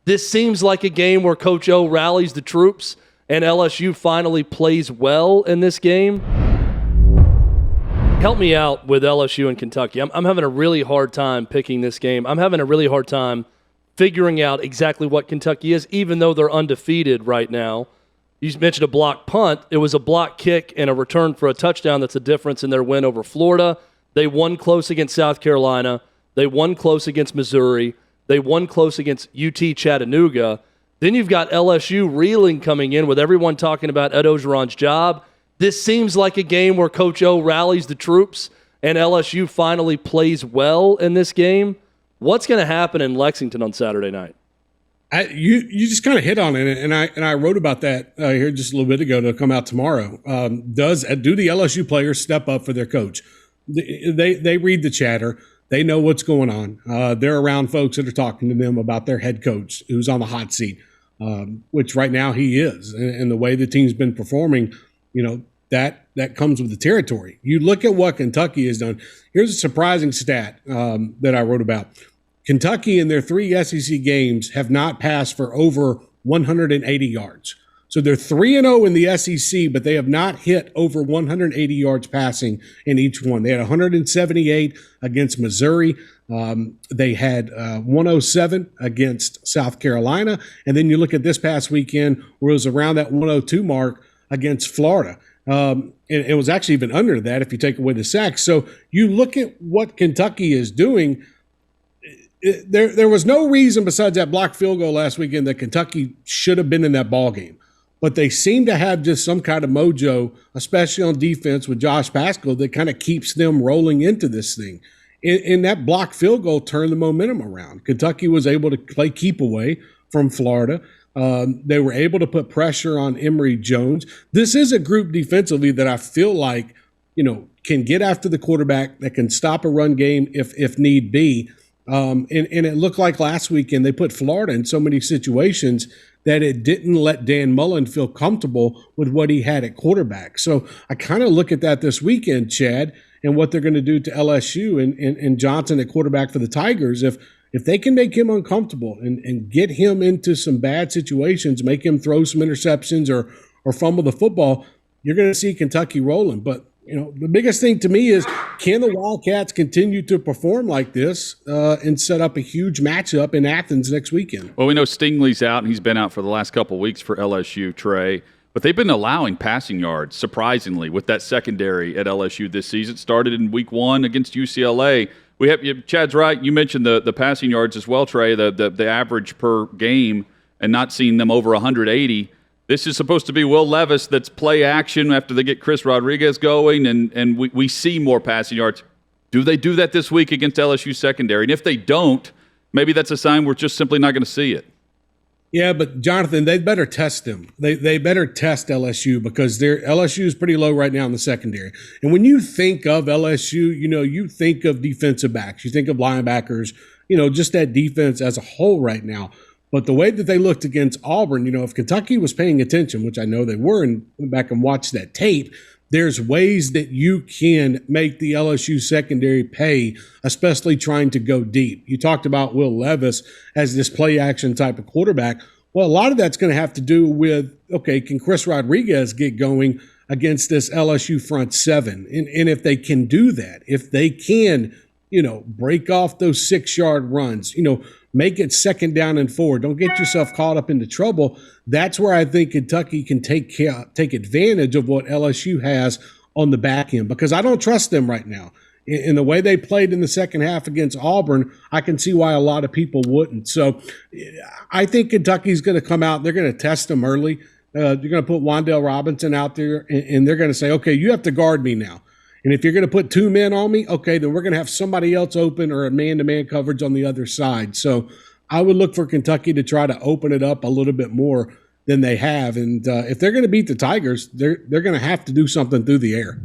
This seems like a game where Coach O rallies the troops and LSU finally plays well in this game. Help me out with LSU and Kentucky. I'm having a really hard time picking this game. I'm having a really hard time figuring out exactly what Kentucky is, even though they're undefeated right now. You mentioned a block punt. It was a block kick and a return for a touchdown that's the difference in their win over Florida. They won close against South Carolina. They won close against Missouri. They won close against UT Chattanooga. Then you've got LSU reeling coming in with everyone talking about Ed Orgeron's job. This seems like a game where Coach O rallies the troops and LSU finally plays well in this game. What's going to happen in Lexington on Saturday night? You just kind of hit on it, and I wrote about that here just a little bit ago to come out tomorrow. Do the LSU players step up for their coach? They read the chatter. They know what's going on. They're around folks that are talking to them about their head coach who's on the hot seat, which right now he is. And the way the team's been performing, that comes with the territory. You look at what Kentucky has done. Here's a surprising stat that I wrote about. Kentucky in their 3 SEC games have not passed for over 180 yards. So they're 3-0 in the SEC, but they have not hit over 180 yards passing in each one. They had 178 against Missouri. They had 107 against South Carolina. And then you look at this past weekend where it was around that 102 mark against Florida. It was actually even under that if you take away the sacks. So you look at what Kentucky is doing. There was no reason besides that blocked field goal last weekend that Kentucky should have been in that ball game. But they seem to have just some kind of mojo, especially on defense with Josh Paschal, that kind of keeps them rolling into this thing. And that blocked field goal turned the momentum around. Kentucky was able to play keep away from Florida. They were able to put pressure on Emory Jones. This is a group defensively that I feel like, can get after the quarterback, that can stop a run game if need be. And it looked like last weekend they put Florida in so many situations that it didn't let Dan Mullen feel comfortable with what he had at quarterback. So I kind of look at that this weekend, Chad, and what they're going to do to LSU and Johnson at quarterback for the Tigers. If they can make him uncomfortable and get him into some bad situations, make him throw some interceptions or fumble the football, you're going to see Kentucky rolling. But the biggest thing to me is, can the Wildcats continue to perform like this and set up a huge matchup in Athens next weekend? Well, we know Stingley's out, and he's been out for the last couple of weeks for LSU, Trey. But they've been allowing passing yards, surprisingly, with that secondary at LSU this season. It started in week 1 against UCLA. Chad's right. You mentioned the passing yards as well, Trey, the average per game, and not seeing them over 180. This is supposed to be Will Levis that's play action after they get Chris Rodriguez going, and we see more passing yards. Do they do that this week against LSU secondary? And if they don't, maybe that's a sign we're just simply not going to see it. Yeah, but Jonathan, they better test them. They better test LSU because LSU is pretty low right now in the secondary. And when you think of LSU, you think of defensive backs, you think of linebackers, just that defense as a whole right now. But the way that they looked against Auburn, if Kentucky was paying attention, which I know they were, and went back and watched that tape, there's ways that you can make the LSU secondary pay, especially trying to go deep. You talked about Will Levis as this play action type of quarterback. Well, a lot of that's going to have to do with, can Chris Rodriguez get going against this LSU front seven? And if they can do that, if they can, break off those 6-yard runs, make it 2nd down and 4. Don't get yourself caught up into trouble. That's where I think Kentucky can take advantage of what LSU has on the back end, because I don't trust them right now. In the way they played in the second half against Auburn, I can see why a lot of people wouldn't. So I think Kentucky's going to come out. They're going to test them early. They're going to put Wan'Dale Robinson out there, and they're going to say, okay, you have to guard me now. And if you're going to put 2 men on me, okay, then we're going to have somebody else open or a man-to-man coverage on the other side. So I would look for Kentucky to try to open it up a little bit more than they have. And if they're going to beat the Tigers, they're going to have to do something through the air.